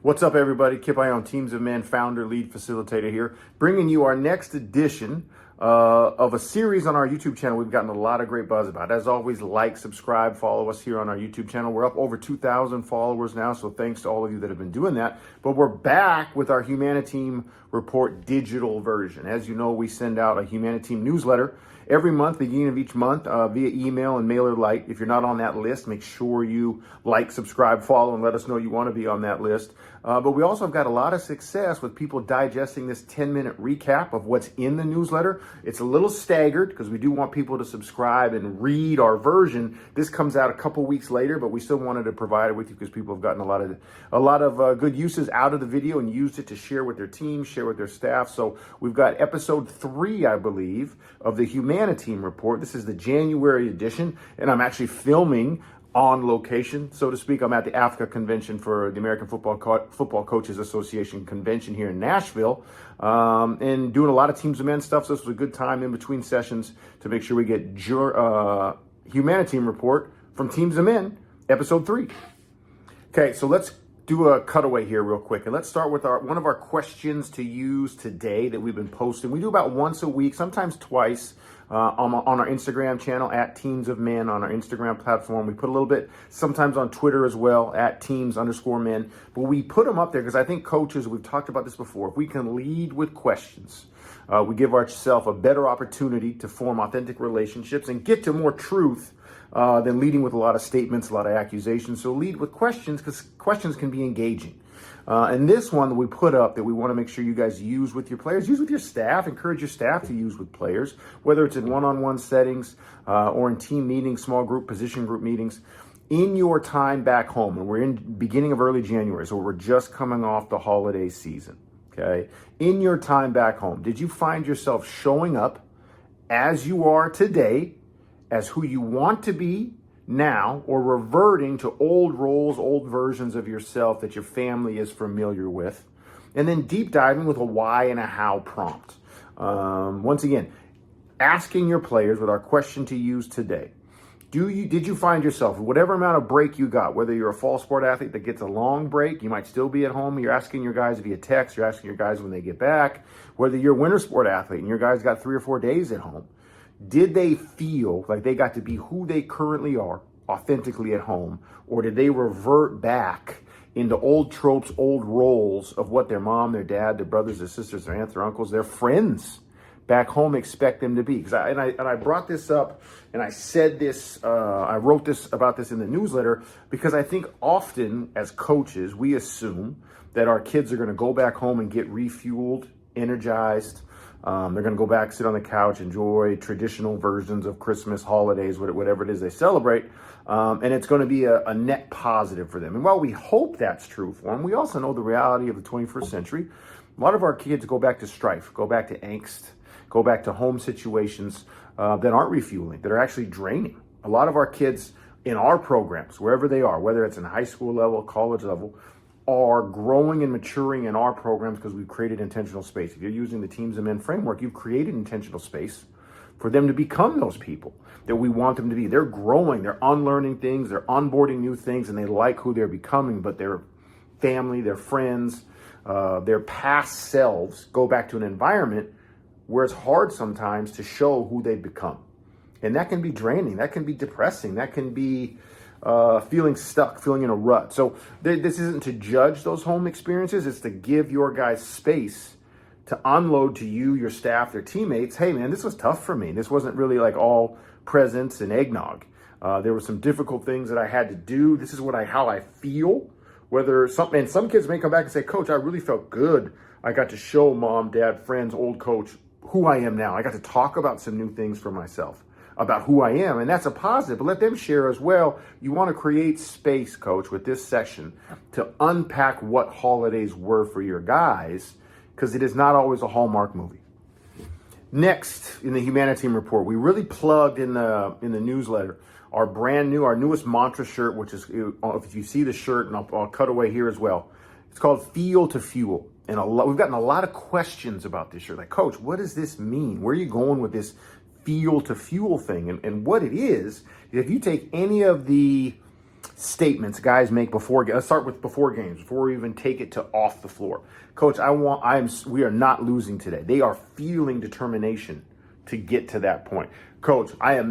What's up, everybody? Kip Ioane, Teams of Men, founder, lead facilitator here, bringing you our next edition of a series on our YouTube channel we've gotten a lot of great buzz about. As always, like, subscribe, follow us here on our YouTube channel. We're up over 2,000 followers now, so thanks to all of you that have been doing that. But we're back with our HuMANiTEAM Report digital version. As you know, we send out a HuMANiTEAM newsletter every month, beginning of each month, via email and MailerLite. If you're not on that list, make sure you like, subscribe, follow, and let us know you want to be on that list. But we also have got a lot of success with people digesting this 10-minute recap of what's in the newsletter. It's a little staggered because we do want people to subscribe and read our version. This comes out a couple weeks later, but we still wanted to provide it with you because people have gotten a lot of good uses out of the video and used it to share with their team, share with their staff. So we've got episode 3, I believe, of the HuMANiTEAM Report. This is the January edition, and I'm actually filming on location, so to speak. I'm at the Africa convention for the American Football Coaches Association convention here in Nashville, and doing a lot of Teams of Men stuff. So this was a good time in between sessions to make sure we get HuMANiTEAM Report from Teams of Men, episode 3. Okay, so let's do a cutaway here real quick, and let's start with one of our questions to use today that we've been posting. We do about once a week, sometimes twice, on our Instagram channel at TeamsOfMen on our Instagram platform. We put a little bit sometimes on Twitter as well at Teams_Men, but we put them up there because I think coaches, we've talked about this before, if we can lead with questions, we give ourselves a better opportunity to form authentic relationships and get to more truth than leading with a lot of statements, a lot of accusations. So lead with questions because questions can be engaging. And this one that we put up that we want to make sure you guys use with your players, use with your staff, encourage your staff to use with players, whether it's in one-on-one settings or in team meetings, small group, position group meetings, in your time back home. And we're in beginning of early January, so we're just coming off the holiday season, okay? In your time back home, did you find yourself showing up as you are today, as who you want to be now, or reverting to old roles, old versions of yourself that your family is familiar with? And then deep diving with a why and a how prompt. Once again, asking your players with our question to use today. Did you find yourself, whatever amount of break you got, whether you're a fall sport athlete that gets a long break, you might still be at home, you're asking your guys via text, you're asking your guys when they get back, whether you're a winter sport athlete and your guys got 3 or 4 days at home, did they feel like they got to be who they currently are authentically at home, or did they revert back into old tropes, old roles of what their mom, their dad, their brothers, their sisters, their aunts, their uncles, their friends back home expect them to be? Because I brought this up and I said this, I wrote about this in the newsletter because I think often as coaches, we assume that our kids are going to go back home and get refueled, energized. They're going to go back, sit on the couch, enjoy traditional versions of Christmas, holidays, whatever it is they celebrate. And it's going to be a net positive for them. And while we hope that's true for them, we also know the reality of the 21st century. A lot of our kids go back to strife, go back to angst, go back to home situations that aren't refueling, that are actually draining. A lot of our kids in our programs, wherever they are, whether it's in high school level, college level, are growing and maturing in our programs because we've created intentional space. If you're using the Teams of Men framework, you've created intentional space for them to become those people that we want them to be. They're growing, they're unlearning things, they're onboarding new things, and they like who they're becoming, but their family, their friends, their past selves go back to an environment where it's hard sometimes to show who they've become. And that can be draining, that can be depressing, that can be feeling stuck, feeling in a rut. So this isn't to judge those home experiences. It's to give your guys space to unload to you, your staff, their teammates. Hey man, this was tough for me. This wasn't really like all presents and eggnog. There were some difficult things that I had to do. This is how I feel. And some kids may come back and say, Coach, I really felt good. I got to show mom, dad, friends, old coach who I am now. I got to talk about some new things for myself, about who I am, and that's a positive, but let them share as well. You want to create space, Coach, with this session to unpack what holidays were for your guys, because it is not always a Hallmark movie. Next, in the HuMANiTEAM Report, we really plugged in the newsletter our newest mantra shirt, which is, if you see the shirt, and I'll cut away here as well, it's called Feel to Fuel. And we've gotten a lot of questions about this shirt. Like, Coach, what does this mean? Where are you going with this feel to fuel thing? And what it is, if you take any of the statements guys make before. Let's start with before games, before we even take it to off the floor. Coach, we are not losing today. They are feeling determination to get to that point. Coach, I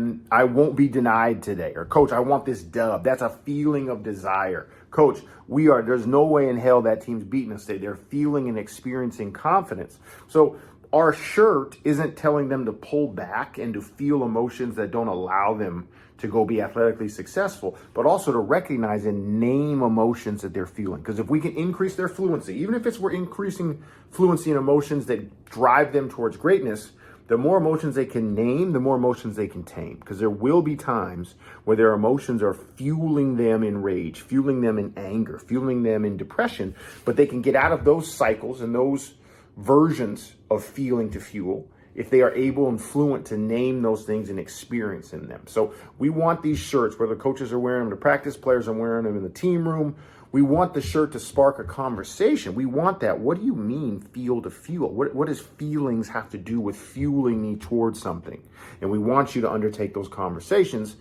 won't be denied today. Or coach, I want this dub. That's a feeling of desire. Coach, there's no way in hell that team's beating us today. They're feeling and experiencing confidence. So our shirt isn't telling them to pull back and to feel emotions that don't allow them to go be athletically successful, but also to recognize and name emotions that they're feeling. Because if we can increase their fluency, even if we're increasing fluency in emotions that drive them towards greatness, the more emotions they can name, the more emotions they can tame. Because there will be times where their emotions are fueling them in rage, fueling them in anger, fueling them in depression, but they can get out of those cycles and those versions of feeling to fuel if they are able and fluent to name those things and experience in them. So we want these shirts, whether coaches are wearing them to practice, players are wearing them in the team room. We want the shirt to spark a conversation. We want that. What do you mean feel to fuel? What does feelings have to do with fueling me towards something? And we want you to undertake those conversations.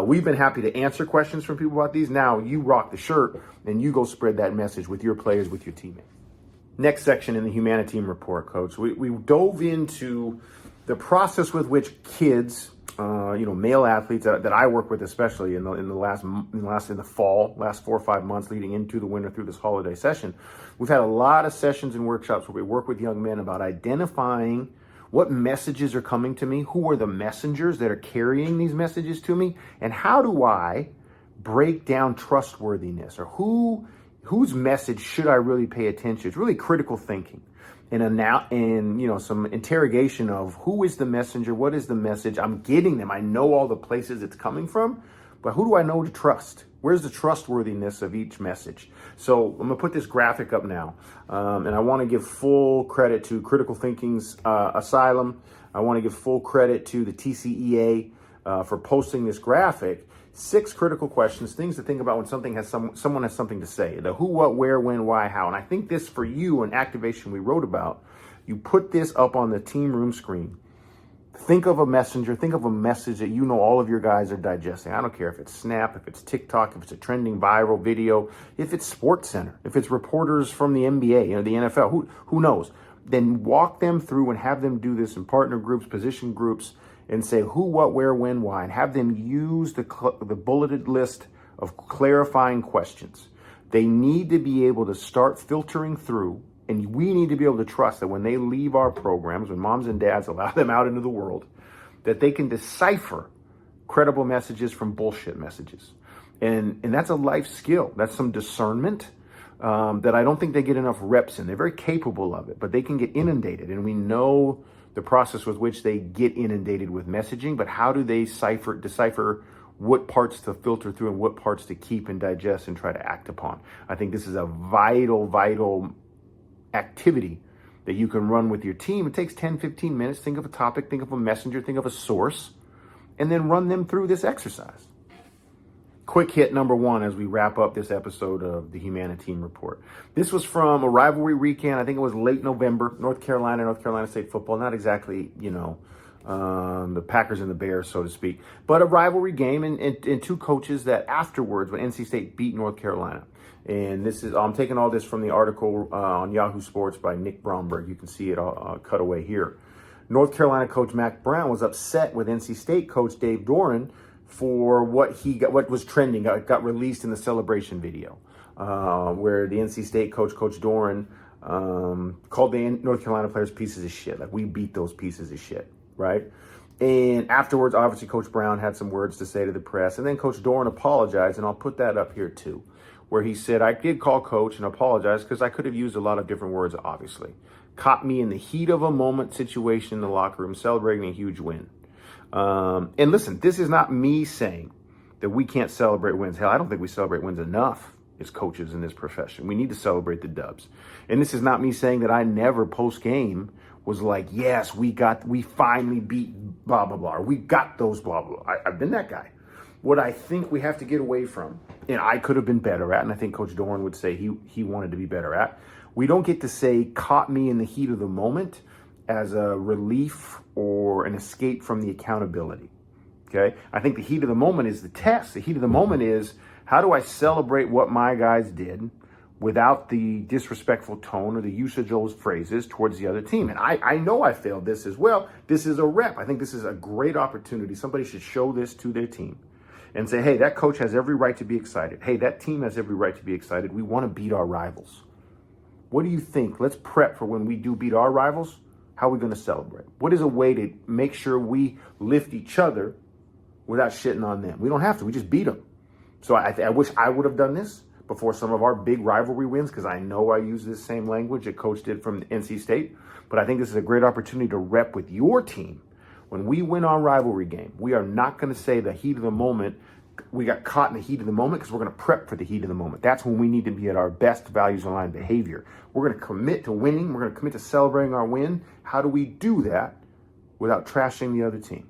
We've been happy to answer questions from people about these. Now you rock the shirt and you go spread that message with your players, with your teammates. Next section in the HuMANiTEAM Report, Coach. We dove into the process with which kids, male athletes that I work with, especially in the fall, last 4 or 5 months leading into the winter through this holiday session. We've had a lot of sessions and workshops where we work with young men about identifying what messages are coming to me, who are the messengers that are carrying these messages to me, and how do I break down trustworthiness, or whose message should I really pay attention? It's really critical thinking and some interrogation of who is the messenger, what is the message? I'm getting them. I know all the places it's coming from, but who do I know to trust? Where's the trustworthiness of each message? So I'm gonna put this graphic up now, and I want to give full credit to Critical Thinking's Asylum. I want to give full credit to the TCEA for posting this graphic. 6 critical questions, things to think about when someone has something to say. The who, what, where, when, why, how. And I think this for you, an activation we wrote about, you put this up on the team room screen. Think of a messenger, think of a message that you know all of your guys are digesting. I don't care if it's Snap, if it's TikTok, if it's a trending viral video, if it's SportsCenter, if it's reporters from the NBA, the NFL, who knows? Then walk them through and have them do this in partner groups, position groups, and say who, what, where, when, why, and have them use the bulleted list of clarifying questions. They need to be able to start filtering through, and we need to be able to trust that when they leave our programs, when moms and dads allow them out into the world, that they can decipher credible messages from bullshit messages. And that's a life skill. That's some discernment that I don't think they get enough reps in. They're very capable of it, but they can get inundated, and we know the process with which they get inundated with messaging, but how do they decipher what parts to filter through and what parts to keep and digest and try to act upon? I think this is a vital activity that you can run with your team. It takes 10, 15 minutes. Think of a topic, think of a messenger, think of a source, and then run them through this exercise. Quick hit number 1 as we wrap up this episode of the HuMANiTEAM Report. This was from a rivalry weekend. I think it was late November, North Carolina State football. Not exactly, the Packers and the Bears, so to speak, but a rivalry game and 2 coaches that afterwards, when NC State beat North Carolina. And I'm taking all this from the article on Yahoo Sports by Nick Bromberg. You can see it cut away here. North Carolina coach Mack Brown was upset with NC State coach Dave Doeren for what was trending, got released in the celebration video, where the NC State coach Doeren, called the North Carolina players pieces of shit. Like, we beat those pieces of shit, right? And afterwards, obviously, Coach Brown had some words to say to the press, and then Coach Doeren apologized, and I'll put that up here too, where he said, I did call coach and apologize because I could have used a lot of different words, obviously. Caught me in the heat of a moment situation in the locker room, celebrating a huge win. And listen, this is not me saying that we can't celebrate wins. Hell, I don't think we celebrate wins enough as coaches in this profession. We need to celebrate the dubs. And this is not me saying that I never post-game was like, yes, we finally beat blah, blah, blah, or we got those blah, blah, blah. I've been that guy. What I think we have to get away from, and I could have been better at, and I think Coach Doeren would say he wanted to be better at, we don't get to say caught me in the heat of the moment as a relief or an escape from the accountability, okay? I think the heat of the moment is the test. The heat of the moment is How do I celebrate what my guys did without the disrespectful tone or the usage of those phrases towards the other team? And I know I failed this as well. This is a rep. I think this is a great opportunity. Somebody should show this to their team and say, hey, that coach has every right to be excited. Hey, that team has every right to be excited. We want to beat our rivals. What do you think? Let's prep for when we do beat our rivals. How are we going to celebrate? What is a way to make sure we lift each other without shitting on them? We don't have to. We just beat them. So I wish I would have done this before some of our big rivalry wins, because I know I use this same language that Coach did from NC State. But I think this is a great opportunity to rep with your team. When we win our rivalry game, we are not going to say the heat of the moment. We got caught in the heat of the moment, because we're going to prep for the heat of the moment. That's when we need to be at our best values aligned behavior. We're going to commit to winning. We're going to commit to celebrating our win. How do we do that without trashing the other team?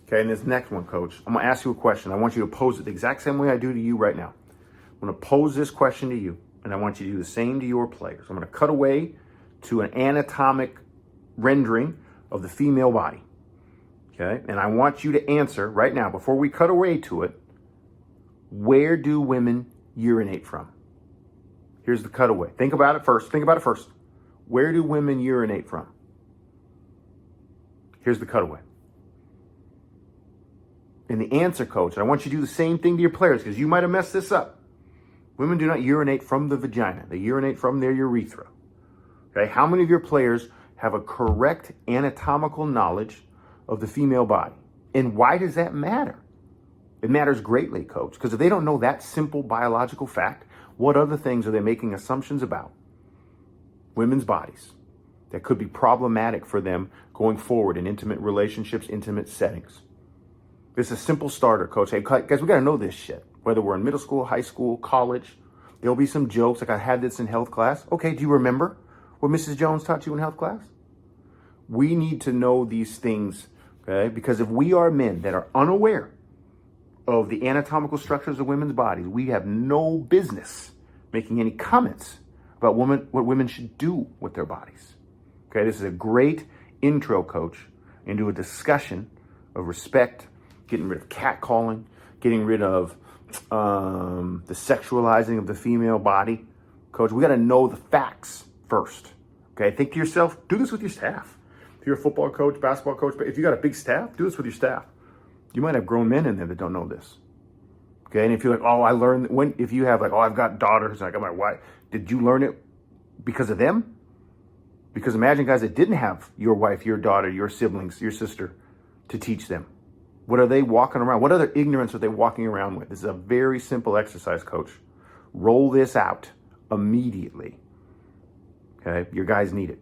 Okay, and this next one, Coach, I'm going to ask you a question. I want you to pose it the exact same way I do to you right now. I'm going to pose this question to you, and I want you to do the same to your players. I'm going to cut away to an anatomic rendering of the female body. Okay, and I want you to answer right now, before we cut away to it, where do women urinate from? Here's the cutaway. Think about it first. Where do women urinate from? Here's the cutaway. And the answer, Coach, I want you to do the same thing to your players, because you might have messed this up. Women do not urinate from the vagina. They urinate from their urethra. Okay, how many of your players have a correct anatomical knowledge of the female body? And why does that matter? It matters greatly, Coach, because if they don't know that simple biological fact, what other things are they making assumptions about? Women's bodies that could be problematic for them going forward in intimate relationships, intimate settings. It's a simple starter, Coach. Hey, guys, we got to know this shit. Whether we're in middle school, high school, college, there'll be some jokes. Like, I had this in health class. Okay, do you remember what Mrs. Jones taught you in health class? We need to know these things, okay? Because if we are men that are unaware of the anatomical structures of women's bodies, we have no business making any comments about what women should do with their bodies. Okay, this is a great intro, Coach, into a discussion of respect, getting rid of catcalling, getting rid of the sexualizing of the female body. Coach, we got to know the facts first. Okay, think to yourself, do this with your staff. If you're a football coach, basketball coach, but if you got a big staff, do this with your staff. You might have grown men in there that don't know this. Okay, and if you're like, oh, I learned, if you have like, oh, I've got daughters, I got my wife, did you learn it because of them? Because imagine guys that didn't have your wife, your daughter, your siblings, your sister to teach them. What are they walking around? What other ignorance are they walking around with? This is a very simple exercise, Coach. Roll this out immediately. Okay, your guys need it.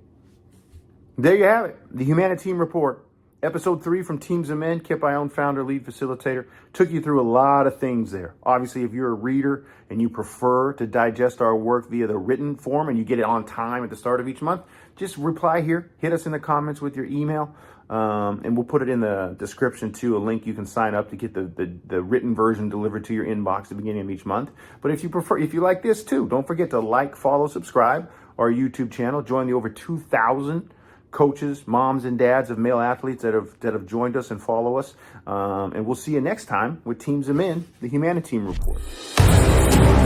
There you have it. The HuMANiTEAM Report. Episode 3 from Teams of Men. Kip Ioane, founder, lead facilitator. Took you through a lot of things there. Obviously, if you're a reader and you prefer to digest our work via the written form and you get it on time at the start of each month, just reply here. Hit us in the comments with your email. And we'll put it in the description too, a link you can sign up to get the written version delivered to your inbox at the beginning of each month. But if you like this too, don't forget to like, follow, subscribe our YouTube channel. Join the over 2,000 coaches, moms and dads of male athletes that have joined us and follow us. And we'll see you next time with Teams of Men, the HuMANiTEAM Report.